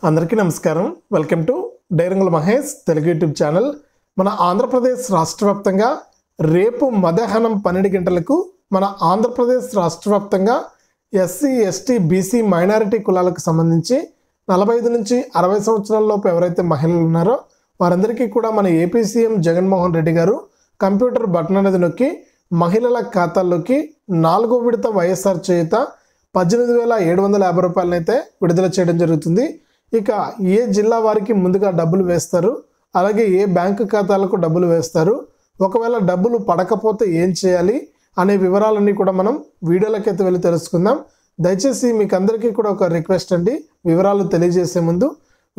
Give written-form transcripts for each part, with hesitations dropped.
అందరికీ నమస్కారం. Welcome to డైరంగుల మహేష్ తెలుగు యూట్యూబ్ ఛానల్. మన ఆంధ్రప్రదేశ్ రాష్ట్ర వ్యాప్తంగా రేపు మధ్యాహ్నం 12 గంటలకు మన ఆంధ్రప్రదేశ్ రాష్ట్ర వ్యాప్తంగా ఎస్సీ ఎస్టీ బీసీ మైనారిటీ కులాలకు సంబంధించి 45 నుంచి 60 సంవత్సరాలలోపు ఎవరైతే మహిళలు ఉన్నారో వారందరికీ కూడా మన ఏపీ సీఎం జగన్మోహన్ రెడ్డి గారు కంప్యూటర్ బటన్ అనేది నొక్కి మహిళల ఖాతాల్లోకి 4వ విడత వైఎస్ఆర్ చేయుత 18,750 రూపాయలనైతే విడుదల చేయడం జరుగుతుంది. ఇక ఏ జిల్లా వారికి ముందుగా డబ్బులు వేస్తారు, అలాగే ఏ బ్యాంకు ఖాతాలకు డబ్బులు వేస్తారు, ఒకవేళ డబ్బులు పడకపోతే ఏం చేయాలి అనే వివరాలన్నీ కూడా మనం వీడియోలకైతే వెళ్ళి తెలుసుకుందాం. దయచేసి మీకు అందరికీ కూడా ఒక రిక్వెస్ట్ అండి, వివరాలు తెలియజేసే ముందు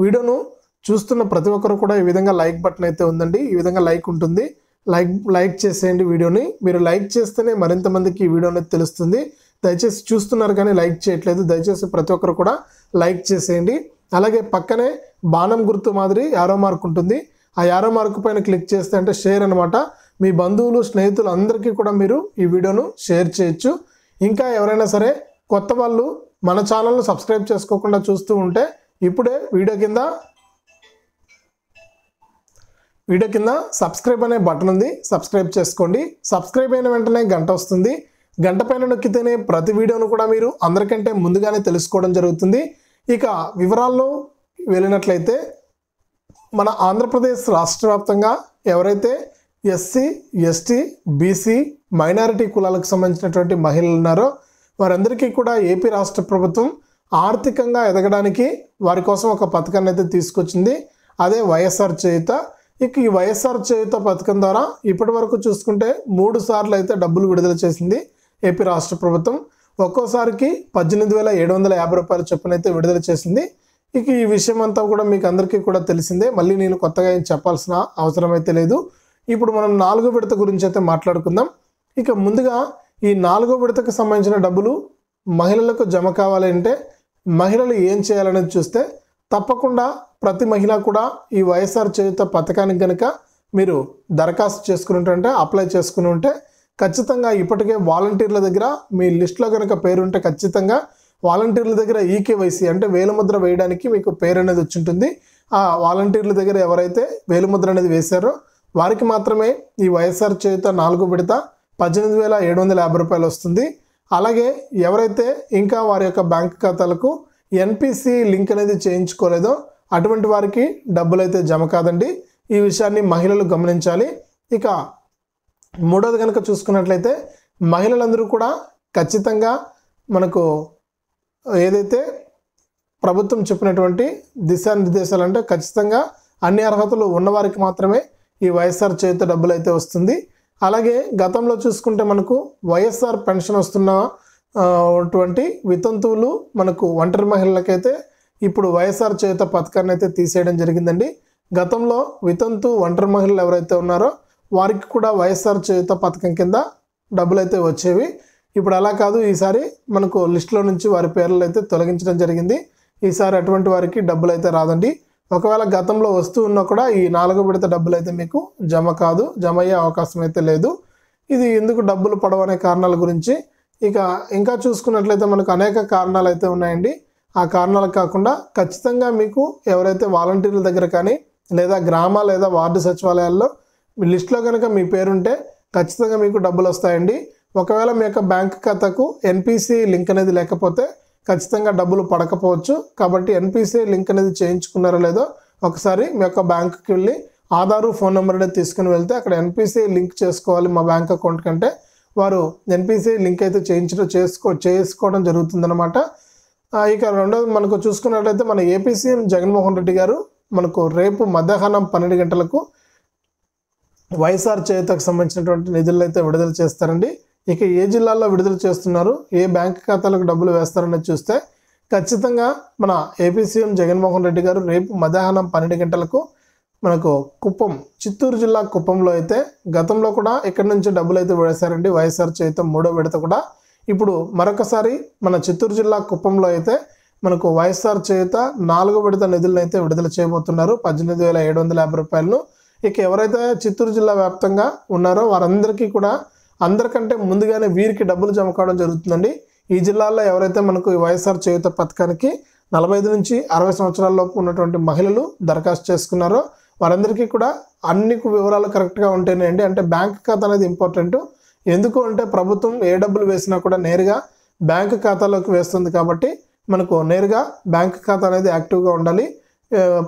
వీడియోను చూస్తున్న ప్రతి ఒక్కరు కూడా ఈ విధంగా లైక్ బటన్ అయితే ఉందండి, ఈ విధంగా లైక్ ఉంటుంది, లైక్ చేసేయండి వీడియోని. మీరు లైక్ చేస్తేనే మరింత మందికి ఈ వీడియో అనేది తెలుస్తుంది. దయచేసి చూస్తున్నారు కానీ లైక్ చేయట్లేదు, దయచేసి ప్రతి ఒక్కరు కూడా లైక్ చేసేయండి. అలాగే పక్కనే బాణం గుర్తు మాదిరి యారో మార్క్ ఉంటుంది, ఆ యారో మార్క్ పైన క్లిక్ చేస్తే అంటే షేర్ అనమాట. మీ బంధువులు స్నేహితులు అందరికీ కూడా మీరు ఈ వీడియోను షేర్ చేయొచ్చు. ఇంకా ఎవరైనా సరే కొత్త వాళ్ళు మన ఛానల్ను సబ్స్క్రైబ్ చేసుకోకుండా చూస్తూ ఉంటే ఇప్పుడే వీడియో కింద సబ్స్క్రైబ్ అనే బటన్ ఉంది, సబ్స్క్రైబ్ చేసుకోండి. సబ్స్క్రైబ్ అయిన వెంటనే గంట వస్తుంది, గంట పైన నొక్కితేనే ప్రతి వీడియోను కూడా మీరు అందరికంటే ముందుగానే తెలుసుకోవడం జరుగుతుంది. ఇక వివరాల్లో వెళ్ళినట్లయితే మన ఆంధ్రప్రదేశ్ రాష్ట్ర వ్యాప్తంగా ఎవరైతే ఎస్సీ ఎస్టీ బీసీ మైనారిటీ కులాలకు సంబంధించినటువంటి మహిళలు ఉన్నారో వారందరికీ కూడా ఏపీ రాష్ట్ర ప్రభుత్వం ఆర్థికంగా ఎదగడానికి వారి కోసం ఒక పథకాన్ని అయితే తీసుకొచ్చింది, అదే వైఎస్ఆర్ చేయుత. ఇక ఈ వైఎస్ఆర్ చేయుత పథకం ద్వారా ఇప్పటి వరకు చూసుకుంటే 3 సార్లు అయితే డబ్బులు విడుదల చేసింది ఏపీ రాష్ట్ర ప్రభుత్వం. ఒక్కోసారికి 18,750 రూపాయల చొప్పున అయితే విడుదల చేసింది. ఇక ఈ విషయం అంతా కూడా మీకు అందరికీ కూడా తెలిసిందే, మళ్ళీ నేను కొత్తగా ఏం చెప్పాల్సిన అవసరం అయితే లేదు. ఇప్పుడు మనం 4వ విడత గురించి అయితే మాట్లాడుకుందాం. ఇక ముందుగా ఈ 4వ విడతకు సంబంధించిన డబ్బులు మహిళలకు జమ కావాలంటే మహిళలు ఏం చేయాలనేది చూస్తే తప్పకుండా ప్రతి మహిళ కూడా ఈ వైఎస్ఆర్ చేయుత పథకానికి కనుక మీరు దరఖాస్తు చేసుకుని ఉంటే అప్లై చేసుకుని ఉంటే ఖచ్చితంగా ఇప్పటికే వాలంటీర్ల దగ్గర మీ లిస్టులో కనుక పేరు ఉంటే ఖచ్చితంగా వాలంటీర్ల దగ్గర ఈకేవైసీ అంటే వేలుముద్ర వేయడానికి మీకు పేరు అనేది వచ్చి ఉంటుంది. ఆ వాలంటీర్ల దగ్గర ఎవరైతే వేలుముద్ర అనేది వేశారో వారికి మాత్రమే ఈ వైఎస్ఆర్ చేయుత 4వ విడత 18,750 రూపాయలు వస్తుంది. అలాగే ఎవరైతే ఇంకా వారి యొక్క బ్యాంక్ ఖాతాలకు ఎన్పిసి లింక్ అనేది చేయించుకోలేదో అటువంటి వారికి డబ్బులు అయితే జమ కాదండి. ఈ విషయాన్ని మహిళలు గమనించాలి. ఇక మూడోది కనుక చూసుకున్నట్లయితే మహిళలందరూ కూడా ఖచ్చితంగా మనకు ఏదైతే ప్రభుత్వం చెప్పినటువంటి దిశానిర్దేశాలు అంటే ఖచ్చితంగా అన్ని అర్హతలు ఉన్నవారికి మాత్రమే ఈ వైఎస్ఆర్ చేయుత డబ్బులు అయితే వస్తుంది. అలాగే గతంలో చూసుకుంటే మనకు వైఎస్ఆర్ పెన్షన్ వస్తున్నటువంటి వితంతువులు మనకు ఒంటరి మహిళలకైతే ఇప్పుడు వైఎస్ఆర్ చేయుత పథకాన్ని అయితే తీసేయడం జరిగిందండి. గతంలో వితంతు ఒంటరి మహిళలు ఎవరైతే ఉన్నారో వారికి కూడా వైఎస్ఆర్ చేయుత పథకం కింద డబ్బులు అయితే వచ్చేవి. ఇప్పుడు అలా కాదు, ఈసారి మనకు లిస్టులో నుంచి వారి పేర్లు అయితే తొలగించడం జరిగింది. ఈసారి అటువంటి వారికి డబ్బులు అయితే రాదండి. ఒకవేళ గతంలో వస్తూ ఉన్నా కూడా ఈ 4వ విడత డబ్బులు అయితే మీకు జమ అయ్యే అవకాశం అయితే లేదు. ఇది ఎందుకు డబ్బులు పడవనే కారణాల గురించి ఇంకా చూసుకున్నట్లయితే మనకు అనేక కారణాలు అయితే ఉన్నాయండి. ఆ కారణాలు కాకుండా ఖచ్చితంగా మీకు ఎవరైతే వాలంటీర్ల దగ్గర కానీ లేదా గ్రామ లేదా వార్డు సచివాలయాల్లో లిస్టులో కనుక మీ పేరుంటే ఖచ్చితంగా మీకు డబ్బులు వస్తాయండి. ఒకవేళ మీ యొక్క బ్యాంక్ ఖాతాకు ఎన్పిసి లింక్ అనేది లేకపోతే ఖచ్చితంగా డబ్బులు పడకపోవచ్చు. కాబట్టి ఎన్పిసి లింక్ అనేది చేయించుకున్నారో లేదో ఒకసారి మీ యొక్క బ్యాంకుకి వెళ్ళి ఆధారు ఫోన్ నెంబర్ అనేది తీసుకుని వెళ్తే అక్కడ ఎన్పిసి లింక్ చేసుకోవాలి మా బ్యాంక్ అకౌంట్ కంటే వారు ఎన్పిసి లింక్ అయితే చేసుకోవడం జరుగుతుందన్నమాట. ఇక రెండోది మనకు చూసుకున్నట్లయితే మన ఏపీ సీఎం జగన్మోహన్ రెడ్డి గారు మనకు రేపు మధ్యాహ్నం 12 గంటలకు వైఎస్ఆర్ చేయుతకు సంబంధించినటువంటి నిధులు అయితే విడుదల చేస్తారండి. ఇక ఏ జిల్లాల్లో విడుదల చేస్తున్నారు, ఏ బ్యాంక్ ఖాతాలకు డబ్బులు వేస్తారనేది చూస్తే ఖచ్చితంగా మన ఏపీ సీఎం జగన్మోహన్ రెడ్డి గారు రేపు మధ్యాహ్నం 12 గంటలకు మనకు కుప్పం, చిత్తూరు జిల్లా కుప్పంలో అయితే గతంలో కూడా ఇక్కడి నుంచి డబ్బులు అయితే వేశారండి వైఎస్ఆర్ చేయుత 3వ విడత కూడా. ఇప్పుడు మరొకసారి మన చిత్తూరు జిల్లా కుప్పంలో అయితే మనకు వైఎస్ఆర్ చేయుత 4వ విడత నిధులను అయితే విడుదల చేయబోతున్నారు 18,750 రూపాయలను. ఇక ఎవరైతే చిత్తూరు జిల్లా వ్యాప్తంగా ఉన్నారో వారందరికీ కూడా అందరికంటే ముందుగానే వీరికి డబ్బులు జమ కావడం జరుగుతుందండి. ఈ జిల్లాల్లో ఎవరైతే మనకు వైఎస్ఆర్ చేయుత పథకానికి 45 నుంచి 60 సంవత్సరాలలోపు ఉన్నటువంటి మహిళలు దరఖాస్తు చేసుకున్నారో వారందరికీ కూడా అన్ని వివరాలు కరెక్ట్గా ఉంటేనే అండి, అంటే బ్యాంక్ ఖాతా అనేది ఇంపార్టెంట్. ఎందుకు అంటే ప్రభుత్వం ఏ డబ్బులు వేసినా కూడా నేరుగా బ్యాంక్ ఖాతాలోకి వేస్తుంది కాబట్టి మనకు నేరుగా బ్యాంక్ ఖాతా అనేది యాక్టివ్గా ఉండాలి.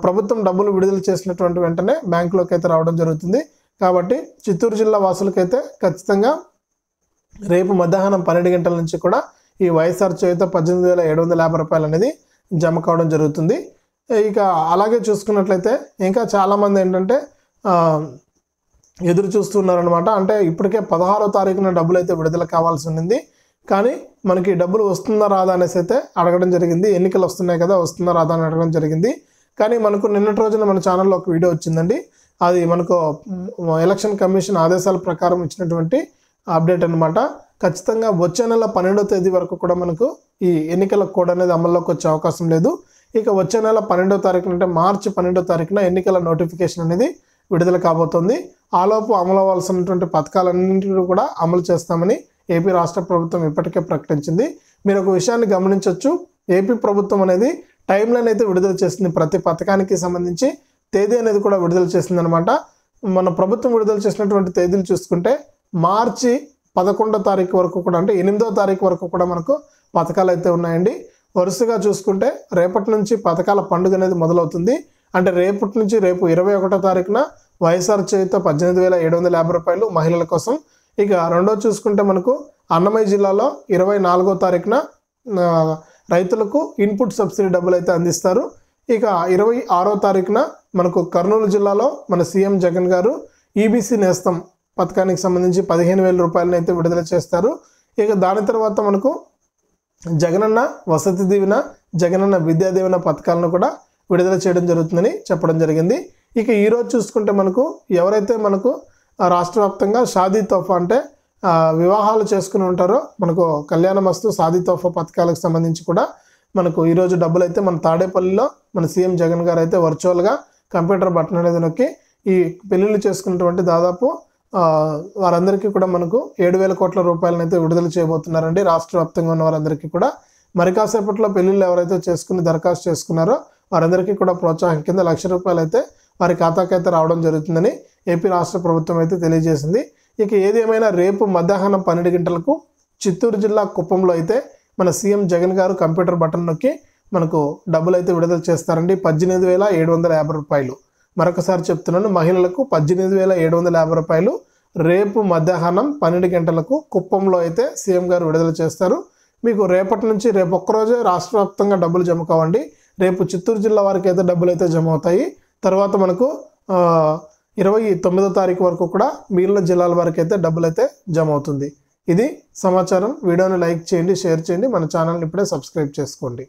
ప్రభుత్వం డబ్బులు విడుదల చేసినటువంటి వెంటనే బ్యాంకులోకి అయితే రావడం జరుగుతుంది. కాబట్టి చిత్తూరు జిల్లా వాసులకైతే ఖచ్చితంగా రేపు మధ్యాహ్నం 12 గంటల నుంచి కూడా ఈ వైఎస్ఆర్ చేయూత 18,750 రూపాయలు అనేది జమ కావడం జరుగుతుంది. ఇక అలాగే చూసుకున్నట్లయితే ఇంకా చాలామంది ఏంటంటే ఎదురు చూస్తున్నారనమాట. అంటే ఇప్పటికే 16వ తారీఖున డబ్బులు అయితే విడుదల కావాల్సి ఉంది, కానీ మనకి డబ్బులు వస్తుందా రాదా అనేసి అయితే అడగడం జరిగింది. ఎన్నికలు వస్తున్నాయి కదా, వస్తుందా రాదా అని అడగడం జరిగింది. కానీ మనకు నిన్నటి రోజున మన ఛానల్లో ఒక వీడియో వచ్చిందండి. అది మనకు ఎలక్షన్ కమిషన్ ఆదేశాల ప్రకారం ఇచ్చినటువంటి అప్డేట్ అనమాట. ఖచ్చితంగా వచ్చే నెల 12వ తేదీ వరకు కూడా మనకు ఈ ఎన్నికల కోడ్ అనేది అమల్లోకి వచ్చే అవకాశం లేదు. ఇక వచ్చే నెల 12వ తారీఖున అంటే మార్చి 12వ తారీఖున ఎన్నికల నోటిఫికేషన్ అనేది విడుదల కాబోతోంది. ఆలోపు అమలు అవ్వాల్సినటువంటి పథకాలన్నింటినీ కూడా అమలు చేస్తామని ఏపీ రాష్ట్ర ప్రభుత్వం ఇప్పటికే ప్రకటించింది. మీరు ఒక విషయాన్ని గమనించవచ్చు, ఏపీ ప్రభుత్వం అనేది టైం లైన్ అయితే విడుదల చేసింది. ప్రతి పథకానికి సంబంధించి తేదీ అనేది కూడా విడుదల చేసింది అనమాట. మన ప్రభుత్వం విడుదల చేసినటువంటి తేదీలు చూసుకుంటే మార్చి 11వ తారీఖు వరకు కూడా, అంటే 8వ తారీఖు వరకు కూడా మనకు పథకాలు అయితే ఉన్నాయండి. వరుసగా చూసుకుంటే రేపటి నుంచి పథకాల పండుగ అనేది మొదలవుతుంది. అంటే రేపటి నుంచి రేపు 21వ తారీఖున వైఎస్ఆర్ చేయూత 18,750 రూపాయలు మహిళల కోసం. ఇక రెండో చూసుకుంటే మనకు అన్నమయ్య జిల్లాలో 24వ తారీఖున రైతులకు ఇన్పుట్ సబ్సిడీ డబ్బులు అయితే అందిస్తారు. ఇక 26వ తారీఖున మనకు కర్నూలు జిల్లాలో మన సీఎం జగన్ గారు ఈబీసీ నేస్తం పథకానికి సంబంధించి 15,000 రూపాయలను అయితే విడుదల చేస్తారు. ఇక దాని తర్వాత మనకు జగనన్న వసతి దీవెన, జగనన్న విద్యా దీవెన పథకాలను కూడా విడుదల చేయడం జరుగుతుందని చెప్పడం జరిగింది. ఇక ఈరోజు చూసుకుంటే మనకు ఎవరైతే మనకు రాష్ట్ర వ్యాప్తంగా షాదీ తోఫా అంటే వివాహాలు చేసుకుని ఉంటారో మనకు కళ్యాణ మస్తు షాదీ తోఫా పథకాలకు సంబంధించి కూడా మనకు ఈరోజు డబ్బులు అయితే మన తాడేపల్లిలో మన సీఎం జగన్ గారు అయితే వర్చువల్గా కంప్యూటర్ బటన్ అనేది నొక్కి ఈ పెళ్లిళ్ళు చేసుకున్నటువంటి దాదాపు వారందరికీ కూడా మనకు 7,000 కోట్ల రూపాయలను అయితే విడుదల చేయబోతున్నారండి. రాష్ట్ర వ్యాప్తంగా ఉన్న వారందరికీ కూడా మరి కాసేపట్లో పెళ్లిళ్ళు ఎవరైతే చేసుకుని దరఖాస్తు చేసుకున్నారో వారందరికీ కూడా ప్రోత్సాహం కింద 1,00,000 రూపాయలు అయితే వారి ఖాతాకి అయితే రావడం జరుగుతుందని ఏపీ రాష్ట్ర ప్రభుత్వం అయితే తెలియజేసింది. ఇక ఏది ఏమైనా రేపు మధ్యాహ్నం 12 గంటలకు చిత్తూరు జిల్లా కుప్పంలో అయితే మన సీఎం జగన్ గారు కంప్యూటర్ బటన్ నొక్కి మనకు డబ్బులు అయితే విడుదల చేస్తారండి. 18,750 రూపాయలు. మరొకసారి చెప్తున్నాను, మహిళలకు 18,750 రూపాయలు రేపు మధ్యాహ్నం 12 గంటలకు కుప్పంలో అయితే సీఎం గారు విడుదల చేస్తారు. మీకు రేపటి నుంచి రేపు ఒక్కరోజే రాష్ట్ర వ్యాప్తంగా డబ్బులు జమ కావండి. రేపు చిత్తూరు జిల్లా వారికి అయితే డబ్బులు అయితే జమ అవుతాయి. తర్వాత మనకు 29వ తారీఖు వరకు కూడా మిగిలిన జిల్లాల వరకు అయితే డబ్బులు అయితే జమ అవుతుంది. ఇది సమాచారం. వీడియోని లైక్ చేయండి, షేర్ చేయండి, మన ఛానల్ని ఇప్పుడే సబ్స్క్రైబ్ చేసుకోండి.